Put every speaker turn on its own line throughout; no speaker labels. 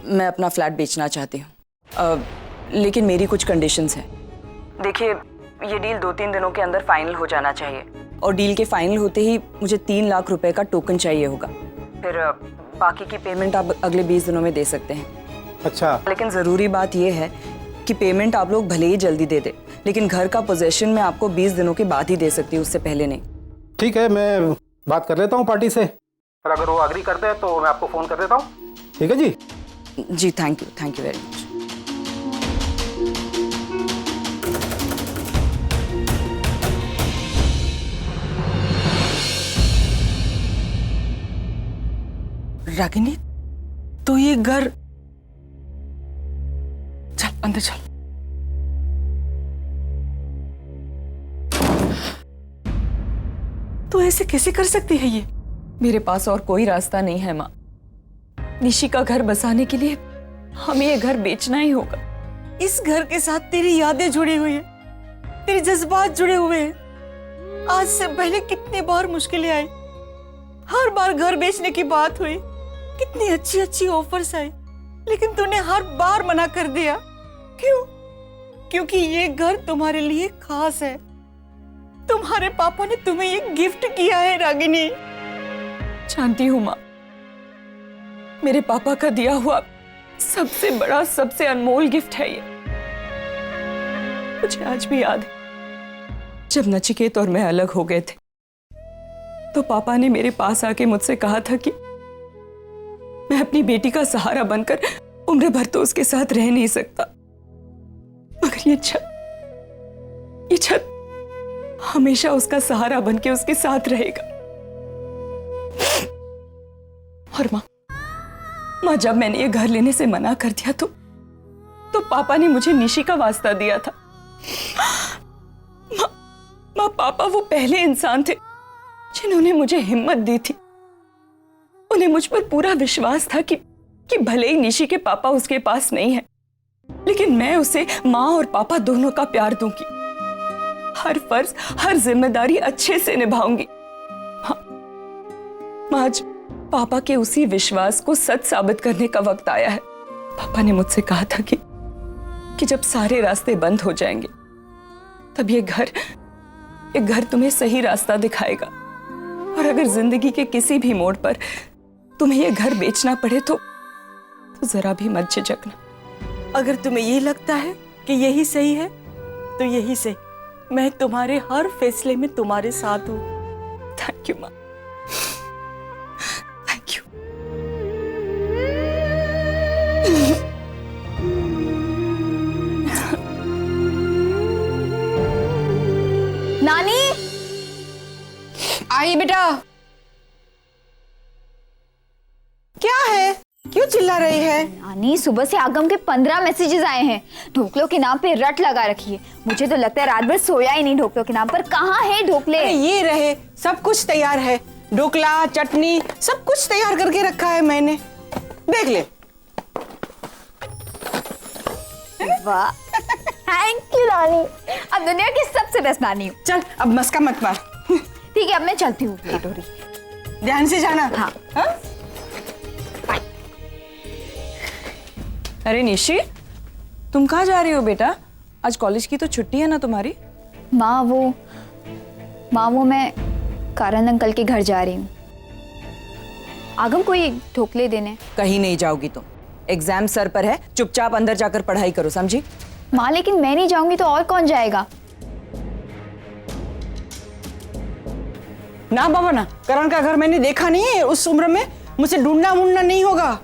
मैं अपना फ्लैट बेचना चाहती हूँ, लेकिन मेरी कुछ कंडीशंस हैं। देखिए, ये डील 2-3 दिनों के अंदर फाइनल हो जाना चाहिए और डील के फाइनल होते ही मुझे 3 लाख रुपए का टोकन चाहिए होगा। फिर बाकी की पेमेंट आप अगले 20 दिनों में दे सकते हैं।
अच्छा,
लेकिन ज़रूरी बात यह है कि पेमेंट आप लोग भले ही जल्दी दे दे, लेकिन घर का पोजेशन मैं आपको 20 दिनों के बाद ही दे सकती हूँ, उससे पहले नहीं।
ठीक है, मैं बात कर लेता हूँ पार्टी से, और अगर वो अग्री करते हैं तो मैं आपको फ़ोन कर देता हूँ। ठीक है जी?
जी, thank you very much.
Ragini, तो ये घर, चल अंदर चल। तो ऐसे कैसे कर सकती है ये?
मेरे पास और कोई रास्ता नहीं है माँ। निशी का घर बसाने के लिए हमें ये घर बेचना ही होगा।
इस घर के साथ तेरी यादें जुड़ी हुई है, तेरे जज्बात जुड़े हुए हैं। आज से पहले कितनी बार मुश्किलें आई, हर बार घर बेचने की बात हुई, कितनी अच्छी अच्छी ऑफर्स आई, लेकिन तूने हर बार मना कर दिया। क्यों? क्योंकि ये घर तुम्हारे लिए खास है। तुम्हारे पापा ने तुम्हें ये गिफ्ट किया है रागिनी।
जानती हूँ माँ, मेरे पापा का दिया हुआ सबसे बड़ा, सबसे अनमोल गिफ्ट है ये। मुझे आज भी याद है, जब नचिकेत और मैं अलग हो गए थे तो पापा ने मेरे पास आके मुझसे कहा था कि मैं अपनी बेटी का सहारा बनकर उम्र भर तो उसके साथ रह नहीं सकता, मगर ये छत हमेशा उसका सहारा बनके उसके साथ रहेगा। और माँ, जब मैंने ये घर लेने से मना कर दिया तो पापा ने मुझे निशी का वास्ता दिया था। माँ, पापा वो पहले इंसान थे जिन्होंने मुझे हिम्मत दी थी। उन्हें मुझ पर पूरा विश्वास था कि भले ही निशी के पापा उसके पास नहीं है, लेकिन मैं उसे माँ और पापा दोनों का प्यार दूंगी। हर फर्ज, हर जिम्मेदारी अच्छे से निभाऊंगी। माँ, आज पापा के उसी विश्वास को सच साबित करने का वक्त आया है। पापा ने मुझसे कहा था कि जब सारे रास्ते बंद हो जाएंगे तब ये घर तुम्हें सही रास्ता दिखाएगा। और अगर जिंदगी के किसी भी मोड़ पर तुम्हें ये घर बेचना पड़े तो जरा भी मत झिझकना।
अगर तुम्हें ये लगता है कि यही सही है तो यही सही। मैं तुम्हारे हर फैसले में तुम्हारे साथ हूँ।
थैंक यू माँ, थैंक यू।
नानी,
आई बेटा। क्या है, क्यों चिल्ला रही है?
नानी, सुबह से आगम के 15 मैसेजेस आए हैं। ढोकलों के नाम पे रट लगा रखी है। मुझे तो लगता है रात भर सोया ही नहीं ढोकलों के नाम पर। कहाँ है ढोकले?
ये रहे, सब कुछ तैयार है। ढोकला, चटनी, सब कुछ तैयार करके रखा है मैंने। देख ले।
वाह, थैंक यू नानी। अब दुनिया की सबसे बेस्ट नानी हूँ।
चल, अब मस्का मत मार।
ठीक है, अब मैं चलती हूँ, लेट हो रही।
ध्यान से जाना।
हाँ।
अरे निशी, तुम कहाँ जा रही हो बेटा? आज कॉलेज की तो छुट्टी है ना तुम्हारी?
माँ, वो मैं कारण अंकल के घर जा रही हूँ। आगम कोई ढोकले देने।
कहीं नहीं जाओगी तुम। एग्जाम सर पर है, चुपचाप अंदर जाकर पढ़ाई करो, समझी?
माँ, लेकिन मैं नहीं जाऊंगी तो और कौन जाएगा?
ना बाबा ना, करण का घर मैंने देखा नहीं है। उस उम्र में मुझे ढूंढना वूंढना नहीं होगा।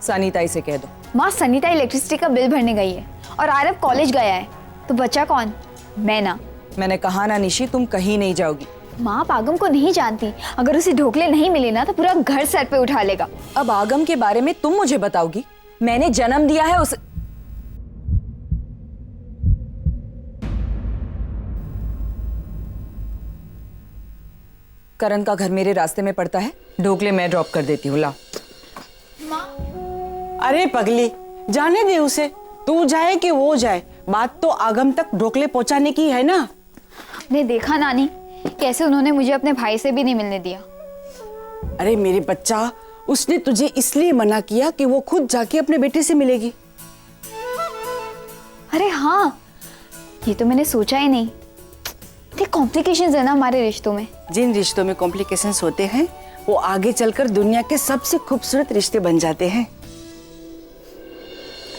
सनीताई से कह दो।
माँ, सनीता इलेक्ट्रिसिटी का बिल भरने गई है और आरव कॉलेज गया है, तो बचा कौन? मैं ना।
मैंने कहा ना निशी, तुम कहीं नहीं जाओगी।
माँ, आप आगम को नहीं जानती। अगर उसे ढोकले नहीं मिले ना तो पूरा घर सर पे उठा लेगा।
अब आगम के बारे में तुम मुझे बताओगी? मैंने जन्म दिया है उसे। करण का घर मेरे रास्ते में पड़ता है, ढोकले मैं ड्रॉप कर देती हूँ। लाओ।
अरे पगली, जाने दे उसे। तू जाए कि वो जाए, बात तो आगम तक ढोकले पहुंचाने की है ना।
आपने देखा नानी, कैसे उन्होंने मुझे अपने भाई से भी नहीं मिलने दिया।
अरे मेरे बच्चा, उसने तुझे इसलिए मना किया कि वो खुद जाके अपने बेटे से मिलेगी।
अरे हाँ, ये तो मैंने सोचा ही नहीं। इतने कॉम्प्लिकेशंस है ना हमारे रिश्तों में।
जिन रिश्तों में कॉम्प्लिकेशंस होते हैं वो आगे चलकर दुनिया के सबसे खूबसूरत रिश्ते बन जाते हैं।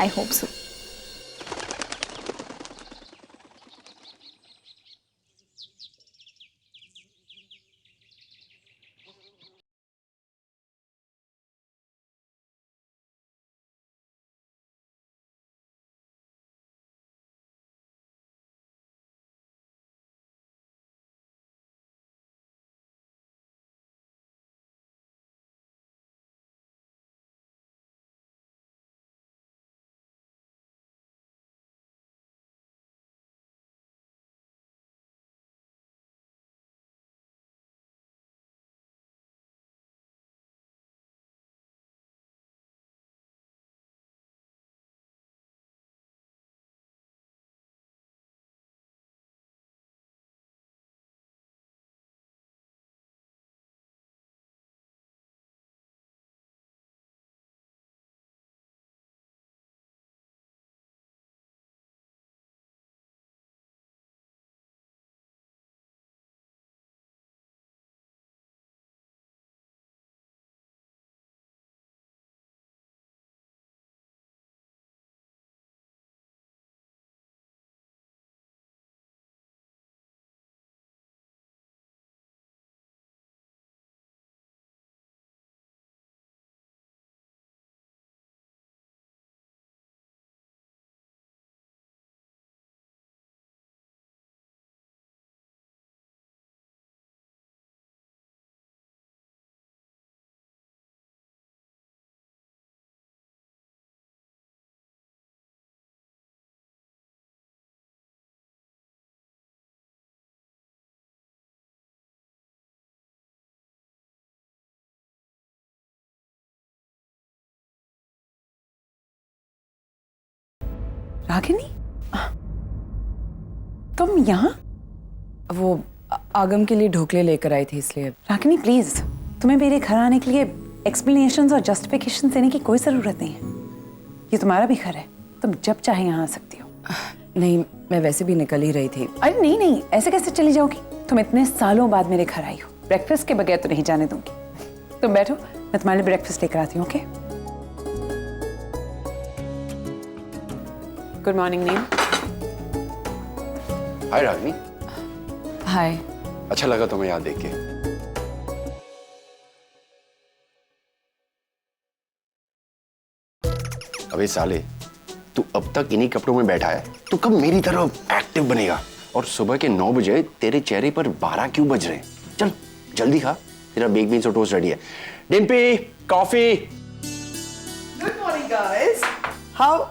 I hope so.
रागिनी, तुम यहाँ?
वो आगम के लिए ढोकले लेकर आई थी इसलिए।
रागिनी प्लीज, तुम्हें मेरे घर आने के लिए एक्सप्लेनेशंस और जस्टिफिकेशन देने की कोई ज़रूरत नहीं है। ये तुम्हारा भी घर है, तुम जब चाहे यहाँ आ सकती हो।
नहीं, मैं वैसे भी निकल ही रही थी।
अरे नहीं नहीं, ऐसे कैसे चली जाओगी? तुम इतने सालों बाद मेरे घर आई हो, ब्रेकफास्ट के बगैर तो नहीं जाने दूंगी। तुम बैठो, मैं तुम्हारे लिए ब्रेकफास्ट लेकर आती हूँ। ओके, गुड मॉर्निंग नीम।
हाय रागिनी।
हाय।
अच्छा लगा तुम्हें याद देख के। अबे साले, तू अब तक इन्हीं कपड़ों में बैठा है, तू कब मेरी तरह एक्टिव बनेगा? और सुबह के 9 बजे तेरे चेहरे पर 12 क्यों बज रहे हैं? चल जल्दी खा, तेरा बेक बीन्स और टोस्ट रेडी है। Dimpy, coffee.
Good morning guys. How?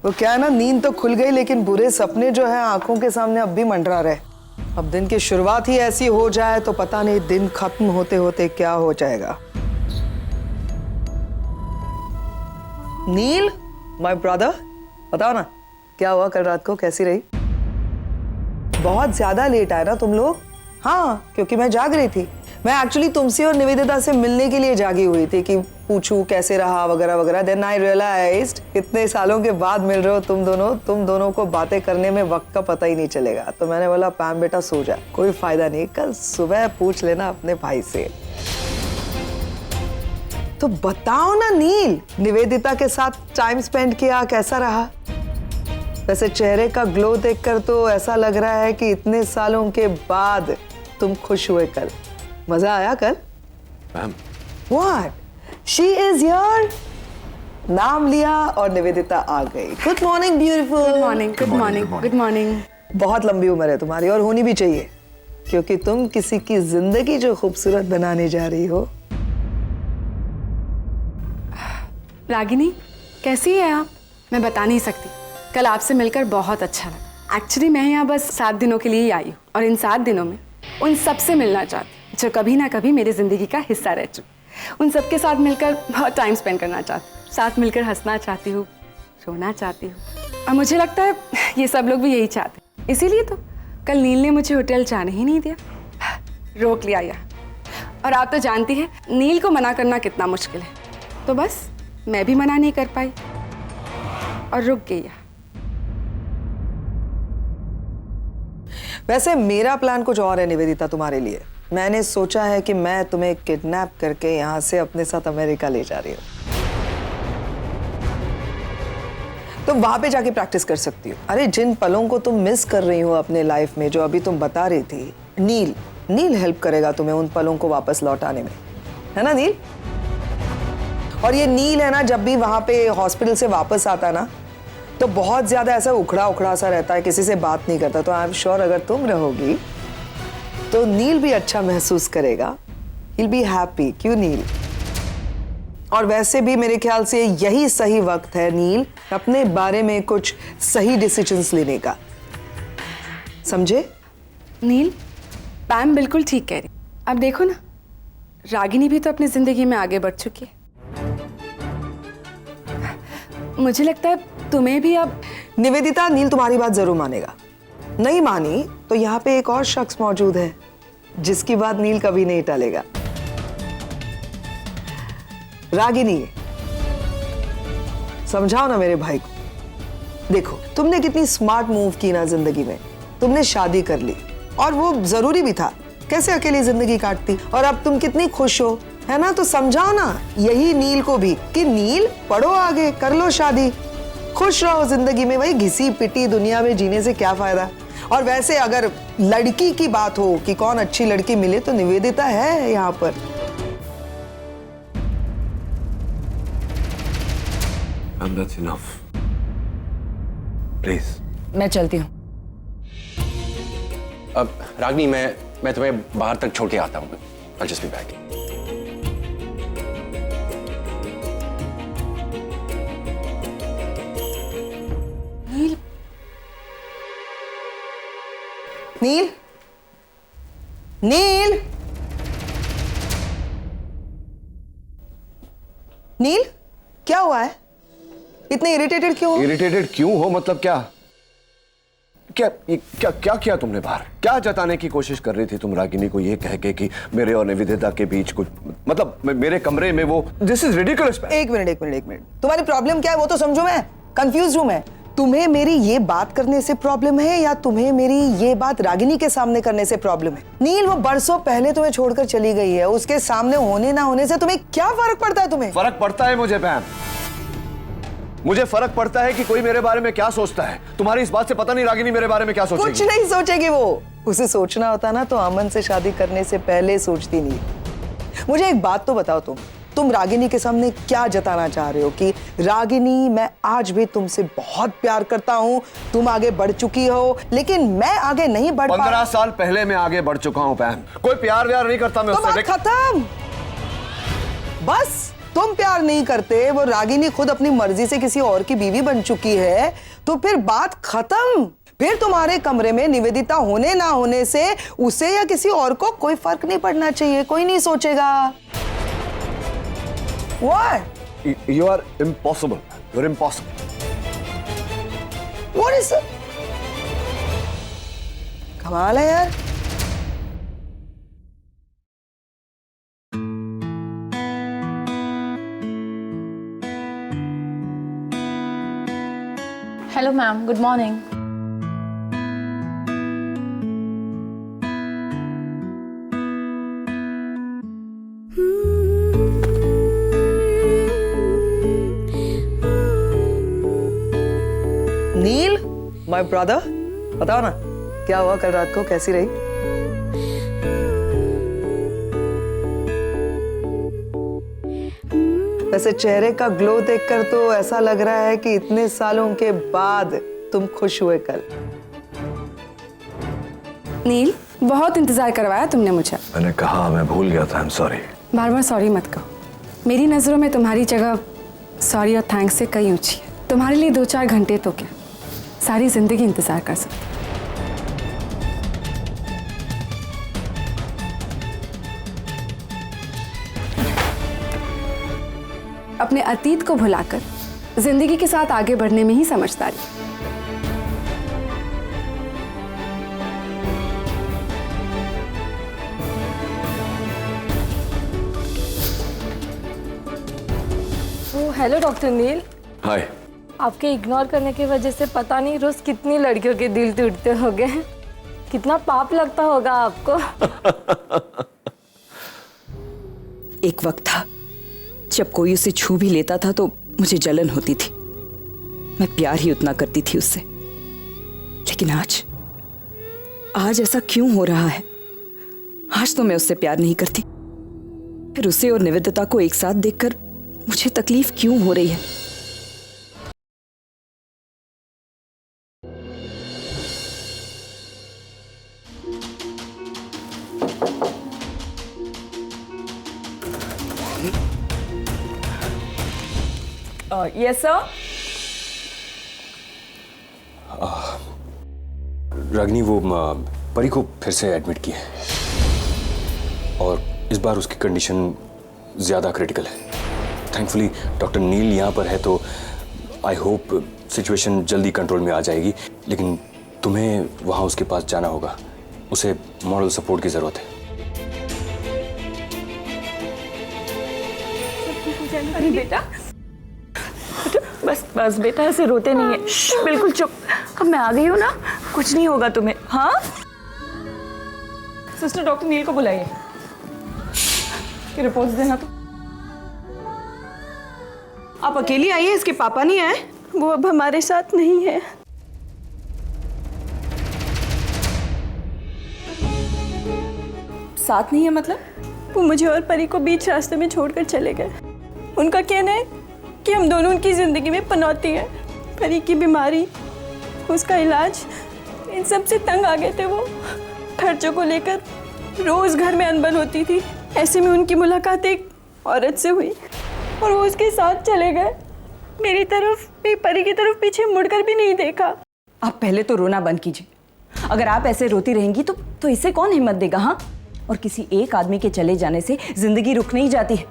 वो क्या है ना, नींद तो खुल गई लेकिन बुरे सपने जो है आंखों के सामने अब भी मंडरा रहे। अब दिन की शुरुआत ही ऐसी हो जाए तो पता नहीं दिन खत्म होते होते क्या हो जाएगा। नील, माय ब्रदर, बताओ ना क्या हुआ कल रात को, कैसी रही? बहुत ज्यादा लेट आए ना तुम लोग। हाँ, क्योंकि मैं जाग रही थी। मैं एक्चुअली तुमसे और निवेदिता से मिलने के लिए जागी हुई थी कि पूछूं कैसे रहा वगैरह वगैरह। देन आई रियलाइज्ड इतने सालों के बाद मिल रहे हो तुम दोनों को बातें करने में वक्त का पता ही नहीं चलेगा। तो मैंने बोला पैम बेटा सो जा, कोई फायदा नहीं, कल सुबह पूछ लेना अपने भाई से। तो बताओ ना नील, निवेदिता के साथ टाइम स्पेंड किया, कैसा रहा? वैसे चेहरे का ग्लो देखकर तो ऐसा लग रहा है कि इतने सालों के बाद तुम खुश हुए कल। मजा आया कल?
Ma'am,
What? She is here. नाम लिया और निवेदिता आ गई। Good morning beautiful.
Good morning, good morning, good morning.
बहुत लंबी उम्र है तुम्हारी और होनी भी चाहिए, क्योंकि तुम किसी की जिंदगी जो खूबसूरत बनाने जा रही हो।
रागिनी, कैसी है आप? मैं बता नहीं सकती, कल आपसे मिलकर बहुत अच्छा लगा। एक्चुअली मैं यहाँ बस 7 दिनों के लिए ही आई हूँ और इन 7 दिनों में उन सबसे मिलना चाहती हूँ जो कभी ना कभी मेरी ज़िंदगी का हिस्सा रह चुके। उन सबके साथ मिलकर बहुत टाइम स्पेंड करना चाहती हूँ, साथ मिलकर हंसना चाहती हूँ, रोना चाहती हूँ। और मुझे लगता है ये सब लोग भी यही चाहते हैं। इसीलिए तो कल नील ने मुझे होटल जाने ही नहीं दिया, रोक लिया यहाँ। और आप तो जानती हैं नील को मना करना कितना मुश्किल है, तो बस मैं भी मना नहीं कर पाई और रुक गई यहाँ।
वैसे मेरा प्लान कुछ और है निवेदिता तुम्हारे लिए। मैंने सोचा है कि मैं तुम्हें किडनैप करके यहाँ से अपने साथ अमेरिका ले जा रही हूँ। तुम वहां पे जाके प्रैक्टिस कर सकती हो। अरे जिन पलों को तुम मिस कर रही हो अपने लाइफ में, जो अभी तुम बता रही थी, नील हेल्प करेगा तुम्हें उन पलों को वापस लौटाने में, है ना नील? और ये नील है ना, जब भी वहां पे हॉस्पिटल से वापस आता ना, तो बहुत ज्यादा ऐसा उखड़ा सा रहता है, किसी से बात नहीं करता। तो आई एम श्योर अगर तुम रहोगी तो नील भी अच्छा महसूस करेगा, he'll be happy। क्यों नील? और वैसे भी मेरे ख्याल से यही सही वक्त है नील अपने बारे में कुछ सही डिसीजंस लेने का, समझे?
नील, पैम बिल्कुल ठीक कह रही। अब देखो ना, रागिनी भी तो अपनी जिंदगी में आगे बढ़ चुकी है। मुझे लगता है तुम्हें भी अब।
निवेदिता, नील तुम्हारी बात जरूर मानेगा। नहीं मानी तो यहाँ पे एक और शख्स मौजूद है जिसकी बात नील कभी नहीं टालेगा। रागिनी, समझाओ ना मेरे भाई को। देखो तुमने कितनी स्मार्ट मूव की ना जिंदगी में, तुमने शादी कर ली और वो जरूरी भी था, कैसे अकेली जिंदगी काटती, और अब तुम कितनी खुश हो, है ना? तो समझाओ ना यही नील को भी कि नील पढ़ो आगे, कर लो शादी, खुश रहो जिंदगी में। वही घिसी पिटी दुनिया में जीने से क्या फायदा? और वैसे अगर लड़की की बात हो कि कौन अच्छी लड़की मिले तो निवेदिता है यहाँ पर।
And that's enough. Please.
मैं चलती हूँ।
अब रागिनी, मैं तुम्हें बाहर तक छोड़ के आता हूँ। I'll just be back.
नील,
नील, नील, नील, क्या हुआ है? इतने इरिटेटेड क्यों हो?
इरिटेटेड क्यों हो मतलब क्या? क्या किया तुमने बाहर? क्या जताने की कोशिश कर रही थी तुम रागिनी को ये कह के कि मेरे और निवेदिता के बीच कुछ, मतलब मेरे कमरे में वो, दिस इज रिडिकुलस।
एक मिनट, तुम्हारी प्रॉब्लम क्या है वो तो समझो। मैं कंफ्यूज हूं। मैं तुम्हें मेरी ये बात करने से प्रॉब्लम है या तुम्हें मेरी ये बात रागिनी के सामने करने से प्रॉब्लम है? नील, वो बरसों पहले तुम्हें छोड़कर चली गई है, उसके सामने होने ना होने से तुम्हें क्या फर्क पड़ता है? तुम्हें
फर्क पड़ता है मुझे पैम, मुझे फर्क पड़ता है कि कोई मेरे बारे में क्या सोचता है। तुम्हारी इस बात से पता नहीं रागिनी मेरे बारे में क्या सोचेगी।
कुछ नहीं सोचेगी वो। उसे सोचना होता ना तो अमन से शादी करने से पहले सोचती नहीं। मुझे एक बात तो बताओ, तुम रागिनी के सामने क्या जताना चाह रहे हो कि रागिनी, मैं आज भी तुमसे बहुत प्यार करता हूं, तुम आगे बढ़ चुकी हो लेकिन मैं आगे नहीं बढ़ पा।
15 साल पहले मैं आगे बढ़ चुका हूं पैम, कोई प्यार व्यार नहीं करता मैं
तो
उससे।
बात खत्म। बस तुम प्यार नहीं करते, वो रागिनी खुद अपनी मर्जी से किसी और की बीवी बन चुकी है, तो फिर बात खत्म। फिर तुम्हारे कमरे में निवेदिता होने ना होने से उसे या किसी और को कोई फर्क नहीं पड़ना चाहिए, कोई नहीं सोचेगा। What?
You are impossible. You're impossible.
What is it? कमाल है यार।
Hello ma'am, good morning.
Neel, my brother, बताओ ना क्या हुआ कल रात को, कैसी रही? वैसे चेहरे का ग्लो देखकर तो ऐसा लग रहा है कि इतने सालों के बाद तुम खुश हुए कल।
नील, बहुत इंतजार करवाया तुमने मुझे।
मैंने कहा, मैं भूल गया था। I am sorry.
Bar bar sorry मत कहो। मेरी नजरों में तुम्हारी जगह सॉरी और थैंक्स से कई ऊंची है। तुम्हारे लिए 2-4 घंटे तो क्या, सारी जिंदगी इंतजार कर सकती। अपने अतीत को भुलाकर जिंदगी के साथ आगे बढ़ने में ही समझदारी।
हेलो डॉक्टर नील।
हाय।
आपके इग्नोर करने की वजह से पता नहीं रोज कितनी लड़कियों के दिल टूटते होंगे। कितना पाप लगता होगा आपको।
एक वक्त था जब कोई उसे छू भी लेता था तो मुझे जलन होती थी। मैं प्यार ही उतना करती थी उससे। लेकिन आज ऐसा क्यों हो रहा है? आज तो मैं उससे प्यार नहीं करती, फिर उसे और निवेदिता को एक साथ देखकर मुझे तकलीफ क्यों हो रही है? Yes sir.
रागिनी, वो परी को फिर से एडमिट किया है और इस बार उसकी कंडीशन ज़्यादा क्रिटिकल है। थैंकफुली डॉक्टर नील यहाँ पर है तो आई होप सिचुएशन जल्दी कंट्रोल में आ जाएगी। लेकिन तुम्हें वहाँ उसके पास जाना होगा, उसे मॉरल सपोर्ट की ज़रूरत है।
अरे बेटा, बस बस बेटा, ऐसे रोते नहीं है, बिल्कुल चुप। अब मैं आ गई हूँ ना, कुछ नहीं होगा तुम्हें। हाँ सिस्टर, डॉक्टर नील को बुलाइए, रिपोर्ट्स देना। तो
आप अकेली आई है, इसके पापा नहीं आए?
वो अब हमारे साथ नहीं है।
साथ नहीं है मतलब?
वो मुझे और परी को बीच रास्ते में छोड़कर चले गए। उनका कहना है कि हम दोनों उनकी जिंदगी में पनौती हैं। परी की बीमारी, उसका इलाज, इन सब से तंग आ गए थे वो। खर्चों को लेकर रोज घर में अनबन होती थी। ऐसे में उनकी मुलाकात एक औरत से हुई और वो उसके साथ चले गए। मेरी तरफ भी, परी की तरफ पीछे मुड़कर भी नहीं देखा।
आप पहले तो रोना बंद कीजिए। अगर आप ऐसे रोती रहेंगी तो इसे कौन हिम्मत देगा? हाँ, और किसी एक आदमी के चले जाने से जिंदगी रुक नहीं जाती है।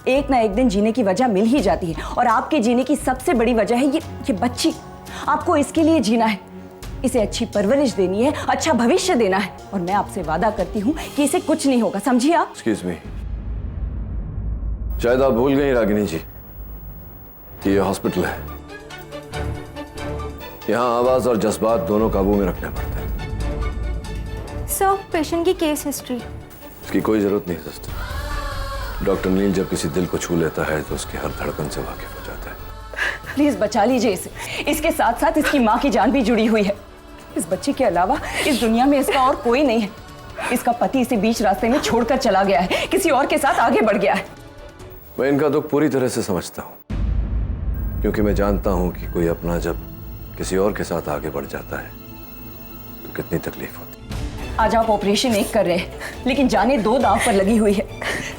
एक ना एक दिन जीने की वजह मिल ही जाती है और आपके जीने की सबसे बड़ी वजह है ये बच्ची। आपको इसके लिए जीना है, इसे अच्छी परवरिश देनी है, अच्छा भविष्य देना है। और मैं आपसे वादा करती हूँ कि इसे कुछ नहीं होगा, समझिए आप?
एक्सक्यूज मी, शायद आप भूल गई रागिनी जी कि ये हॉस्पिटल है। यहाँ आवाज और जज्बात दोनों काबू में रखने पड़ते हैं।
सर, पेशेंट की केस हिस्ट्री।
इसकी कोई जरूरत नहीं सिस्टर। डॉक्टर नील जब किसी दिल को छू लेता है तो उसकी हर धड़कन से वाकिफ हो जाता है।
प्लीज बचा लीजिए इसे। इसके साथ साथ इसकी माँ की जान भी जुड़ी हुई है। इस बच्चे के अलावा इस दुनिया में इसका और कोई नहीं है। इसका पति इसे बीच रास्ते में छोड़कर चला गया है, किसी और के साथ आगे बढ़ गया है।
मैं इनका दुख पूरी तरह से समझता हूँ, क्योंकि मैं जानता हूँ कि कोई अपना जब किसी और के साथ आगे बढ़ जाता है तो कितनी तकलीफ होती है।
आज आप ऑपरेशन एक कर रहे हैं, लेकिन जाने दो दांव पर लगी हुई है।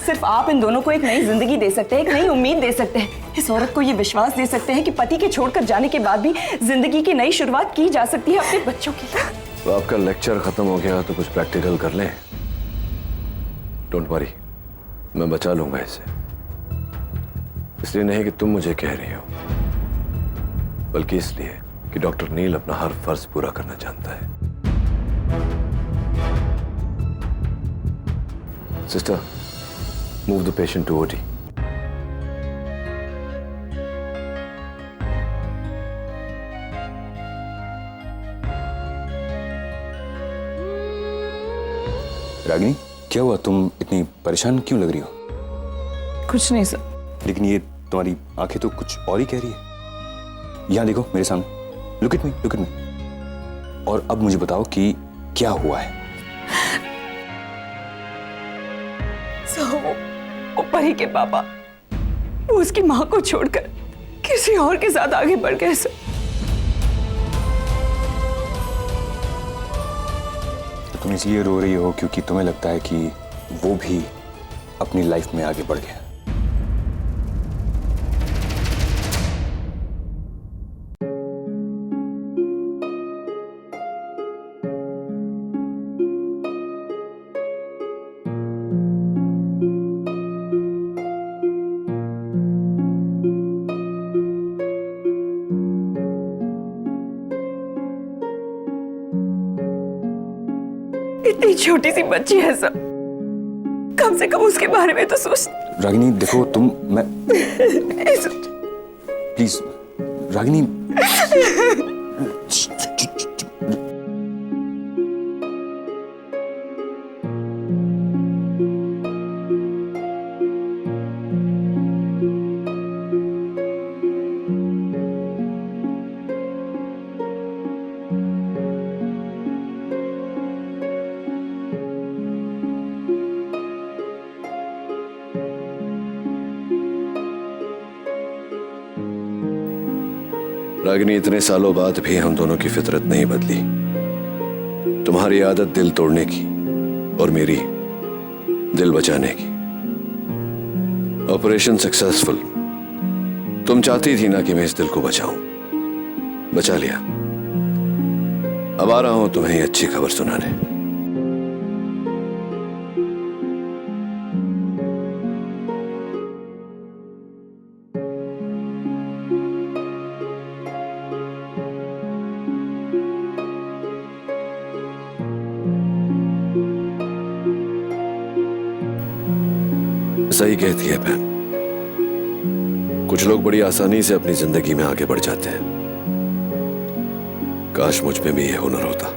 सिर्फ आप इन दोनों को एक नई जिंदगी दे सकते हैं, एक नई उम्मीद दे सकते हैं। इस औरत को ये विश्वास दे सकते हैं कि पति के छोड़कर जाने के बाद भी जिंदगी की नई शुरुआत की जा सकती है अपने बच्चों के लिए।
तो आपका लेक्चर खत्म हो गया तो कुछ प्रैक्टिकल कर लें। डोंट वरी, मैं बचा लूंगा इसे। इसलिए नहीं कि तुम मुझे कह रही हो, बल्कि इसलिए कि डॉक्टर नील अपना हर फर्ज पूरा करना चाहता है। Sister, move the patient to OT.
Ragini, क्या हुआ? तुम इतनी परेशान क्यों लग रही हो?
कुछ नहीं सर।
लेकिन ये तुम्हारी आंखें तो कुछ और ही कह रही है। यहाँ देखो मेरे सामने, look at me, look at me. और अब मुझे बताओ कि क्या हुआ है।
वो परी के पापा, वो उसकी माँ को छोड़कर किसी और के साथ आगे बढ़ गए सर।
तो तुम इसलिए रो रही हो क्योंकि तुम्हें लगता है कि वो भी अपनी लाइफ में आगे बढ़ गया।
इतनी छोटी सी बच्ची है सब, कम से कम उसके बारे में तो सोच।
रागिनी देखो, प्लीज रागिनी।
रागिनी, इतने सालों बाद भी हम दोनों की फितरत नहीं बदली। तुम्हारी आदत दिल तोड़ने की और मेरी दिल बचाने की। Operation successful. तुम चाहती थी ना कि मैं इस दिल को बचाऊं, बचा लिया। अब आ रहा हूं तुम्हें अच्छी खबर सुनाने। सही कहती है बहन, कुछ लोग बड़ी आसानी से अपनी जिंदगी में आगे बढ़ जाते हैं। काश मुझ में भी यह हुनर होता।